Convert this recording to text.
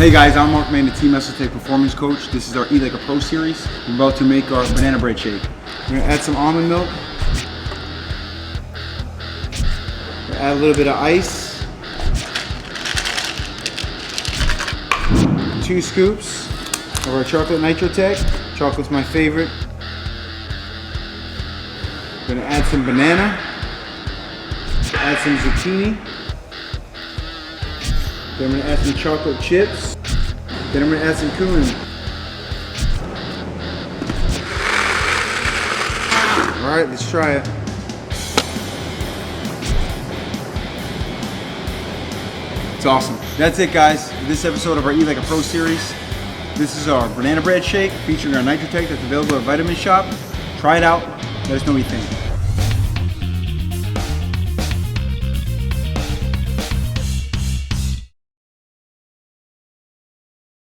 Hey guys, I'm Marc Megna, Team MuscleTech Performance Coach. This is our Eat Like a Pro series. We're about to make our banana bread shake. We're gonna add some almond milk. We're gonna add a little bit of ice. 2 scoops of our chocolate NitroTech. Chocolate's my favorite. We're gonna add some banana. Add some zucchini. Then I'm gonna add some chocolate chips. Then I'm gonna add some cumin. All right, let's try it. It's awesome. That's it, guys. For this episode of our Eat Like a Pro series. This is our banana bread shake featuring our NitroTech that's available at Vitamin Shop. Try it out. Let us know what you think.